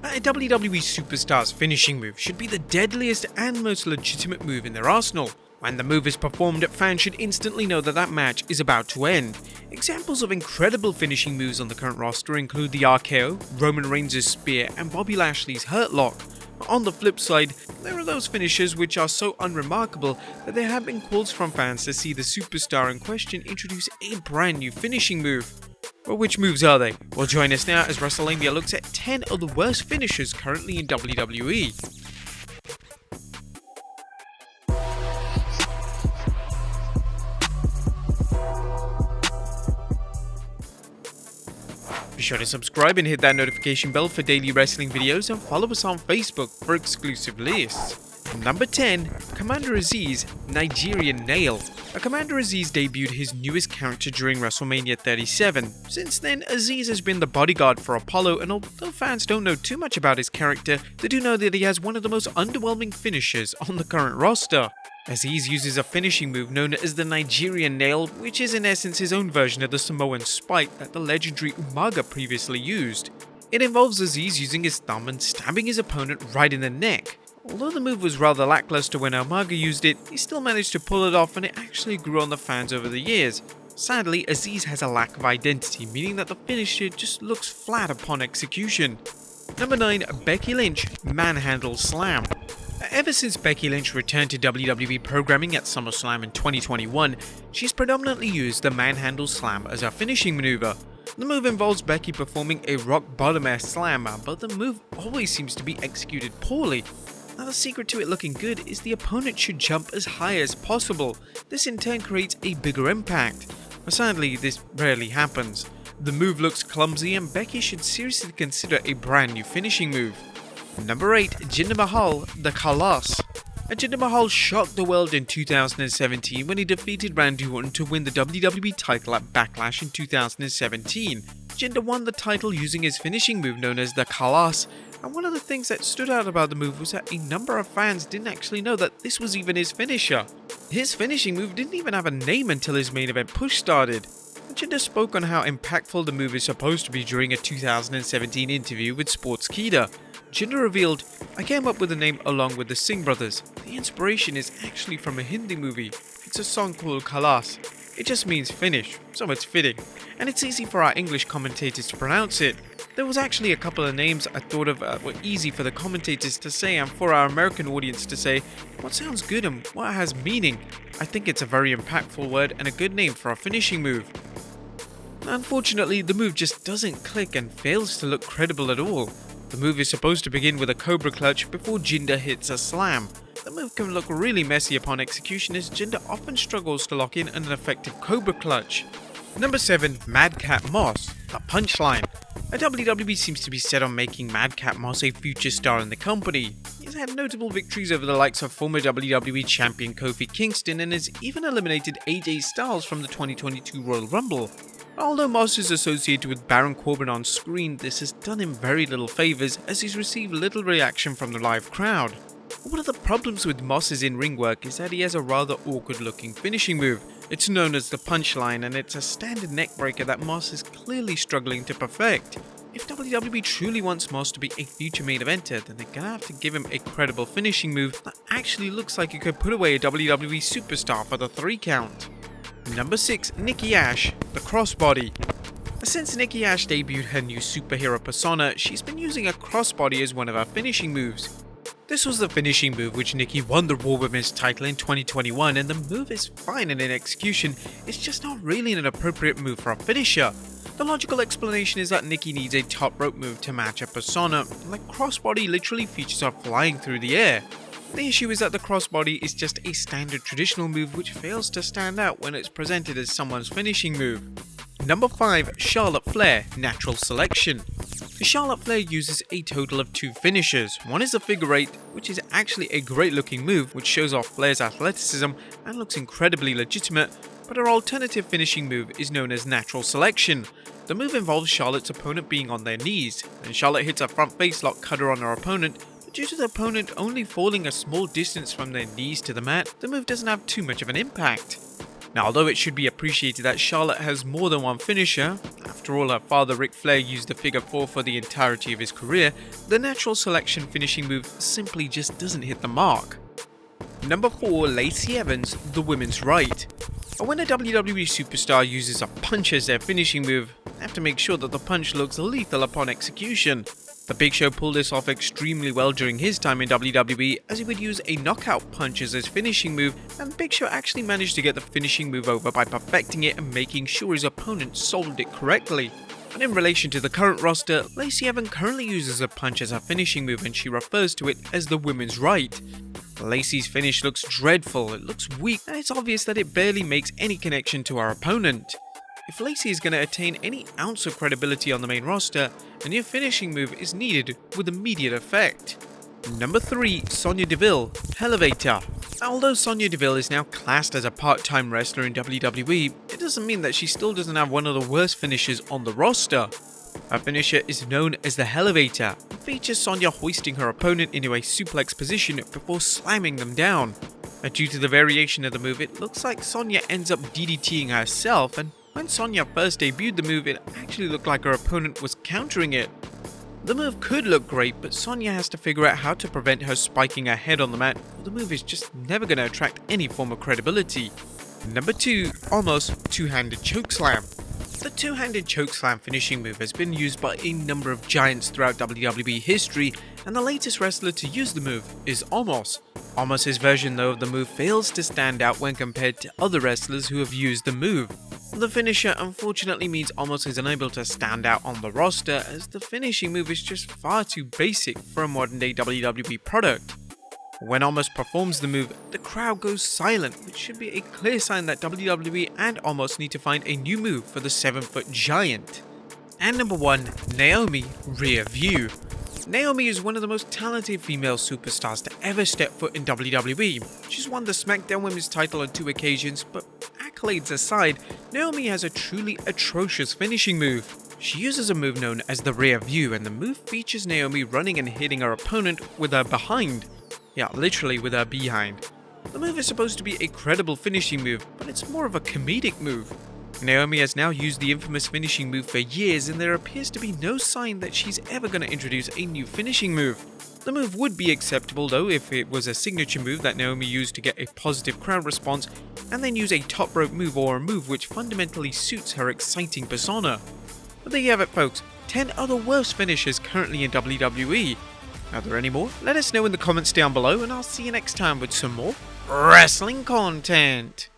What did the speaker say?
A WWE superstar's finishing move should be the deadliest and most legitimate move in their arsenal. When the move is performed, fans should instantly know that that match is about to end. Examples of incredible finishing moves on the current roster include the RKO, Roman Reigns' Spear, and Bobby Lashley's Hurt Lock. On the flip side, there are those finishers which are so unremarkable that there have been calls from fans to see the superstar in question introduce a brand new finishing move. But which moves are they? Well, join us now as Wrestlelamia looks at 10 of the worst finishers currently in WWE. Be sure to subscribe and hit that notification bell for daily wrestling videos, and follow us on Facebook for exclusive lists. Number 10. Commander AZEEZ, Nigerian Nail. Commander AZEEZ debuted his newest character during WrestleMania 37. Since then, AZEEZ has been the bodyguard for Apollo, and although fans don't know too much about his character, they do know that he has one of the most underwhelming finishers on the current roster. AZEEZ uses a finishing move known as the Nigerian Nail, which is in essence his own version of the Samoan Spike that the legendary Umaga previously used. It involves AZEEZ using his thumb and stabbing his opponent right in the neck. Although the move was rather lackluster when Umaga used it, he still managed to pull it off, and it actually grew on the fans over the years. Sadly, AZEEZ has a lack of identity, meaning that the finisher just looks flat upon execution. Number 9. Becky Lynch, Manhandle Slam. Ever since Becky Lynch returned to WWE programming at SummerSlam in 2021, she's predominantly used the Manhandle Slam as her finishing maneuver. The move involves Becky performing a rock bottom air slam, but the move always seems to be executed poorly. Now, the secret to it looking good is the opponent should jump as high as possible. This in turn creates a bigger impact. But sadly, this rarely happens. The move looks clumsy, and Becky should seriously consider a brand new finishing move. Number 8. Jinder Mahal, the KHALAS. Jinder Mahal shocked the world in 2017 when he defeated Randy Orton to win the WWE title at Backlash in 2017. Jinder won the title using his finishing move known as the KHALAS, and one of the things that stood out about the move was that a number of fans didn't actually know that this was even his finisher. His finishing move didn't even have a name until his main event push started. Jinder spoke on how impactful the move is supposed to be during a 2017 interview with Sportskeeda. Jinder revealed, "I came up with the name along with the Singh brothers. The inspiration is actually from a Hindi movie. It's a song called KHALAS. It just means finish, so it's fitting. And it's easy for our English commentators to pronounce it. There was actually a couple of names I thought of were easy for the commentators to say and for our American audience to say what sounds good and what has meaning. I think it's a very impactful word and a good name for a finishing move." Unfortunately, the move just doesn't click and fails to look credible at all. The move is supposed to begin with a Cobra Clutch before Jinder hits a slam. The move can look really messy upon execution, as Jinder often struggles to lock in an effective Cobra Clutch. Number 7. MADCAP Moss, the Punchline. WWE seems to be set on making MADCAP Moss a future star in the company. He's had notable victories over the likes of former WWE Champion Kofi Kingston, and has even eliminated AJ Styles from the 2022 Royal Rumble. Although Moss is associated with Baron Corbin on screen, this has done him very little favours, as he's received little reaction from the live crowd. One of the problems with Moss's in-ring work is that he has a rather awkward looking finishing move. It's known as the Punchline, and it's a standard neckbreaker that Moss is clearly struggling to perfect. If WWE truly wants Moss to be a future main eventer, then they're gonna have to give him a credible finishing move that actually looks like it could put away a WWE superstar for the 3 count. Number 6. Nikki Ash, the Crossbody. Since Nikki Ash debuted her new superhero persona, she's been using a crossbody as one of her finishing moves. This was the finishing move which Nikki won the Raw Women's title in 2021, and the move is fine in execution, it's just not really an appropriate move for a finisher. The logical explanation is that Nikki needs a top rope move to match her persona, and the crossbody literally features her flying through the air. The issue is that the crossbody is just a standard traditional move which fails to stand out when it's presented as someone's finishing move. Number 5. Charlotte Flair, Natural Selection. Charlotte Flair uses a total of 2 finishers. One is a figure 8, which is actually a great looking move which shows off Flair's athleticism and looks incredibly legitimate, but her alternative finishing move is known as Natural Selection. The move involves Charlotte's opponent being on their knees, and Charlotte hits a front facelock cutter on her opponent. Due to the opponent only falling a small distance from their knees to the mat, the move doesn't have too much of an impact. Now, although it should be appreciated that Charlotte has more than one finisher, After all, her father Ric Flair used the figure 4 for the entirety of his career, the natural selection finishing move simply just doesn't hit the mark. Number 4. Lacey Evans, the women's right. When a WWE superstar uses a punch as their finishing move, they have to make sure that the punch looks lethal upon execution. The Big Show pulled this off extremely well during his time in WWE, as he would use a knockout punch as his finishing move, and Big Show actually managed to get the finishing move over by perfecting it and making sure his opponent sold it correctly. And in relation to the current roster, Lacey Evans currently uses a punch as her finishing move, and she refers to it as the women's right. Lacey's finish looks dreadful, it looks weak, and it's obvious that it barely makes any connection to our opponent. If Lacey is going to attain any ounce of credibility on the main roster, a new finishing move is needed with immediate effect. Number 3. Sonya Deville, HELLAVATOR. Although Sonya Deville is now classed as a part-time wrestler in WWE, it doesn't mean that she still doesn't have one of the worst finishers on the roster. Her finisher is known as the HELLAVATOR and features Sonya hoisting her opponent into a suplex position before slamming them down. Due to the variation of the move, it looks like Sonya ends up DDTing herself, and when Sonya first debuted the move, it actually looked like her opponent was countering it. The move could look great, but Sonya has to figure out how to prevent her spiking her head on the mat, or the move is just never going to attract any form of credibility. Number 2. Omos two-handed chokeslam. The two-handed chokeslam finishing move has been used by a number of giants throughout WWE history, and the latest wrestler to use the move is Omos. Omos' version though of the move fails to stand out when compared to other wrestlers who have used the move. The finisher unfortunately means Omos is unable to stand out on the roster, as the finishing move is just far too basic for a modern day WWE product. When Omos performs the move, the crowd goes silent, which should be a clear sign that WWE and Omos need to find a new move for the 7-foot giant. And number 1. Naomi, rear view. Naomi is one of the most talented female superstars to ever step foot in WWE. She's won the SmackDown Women's title on 2 occasions, but accolades aside, Naomi has a truly atrocious finishing move. She uses a move known as the rear view, and the move features Naomi running and hitting her opponent with her behind. Yeah, literally with her behind. The move is supposed to be a credible finishing move, but it's more of a comedic move. Naomi has now used the infamous finishing move for years, and there appears to be no sign that she's ever going to introduce a new finishing move. The move would be acceptable though if it was a signature move that Naomi used to get a positive crowd response, and then use a top rope move or a move which fundamentally suits her exciting persona. But there you have it folks, 10 other worst finishers currently in WWE. Are there any more? Let us know in the comments down below, and I'll see you next time with some more wrestling content.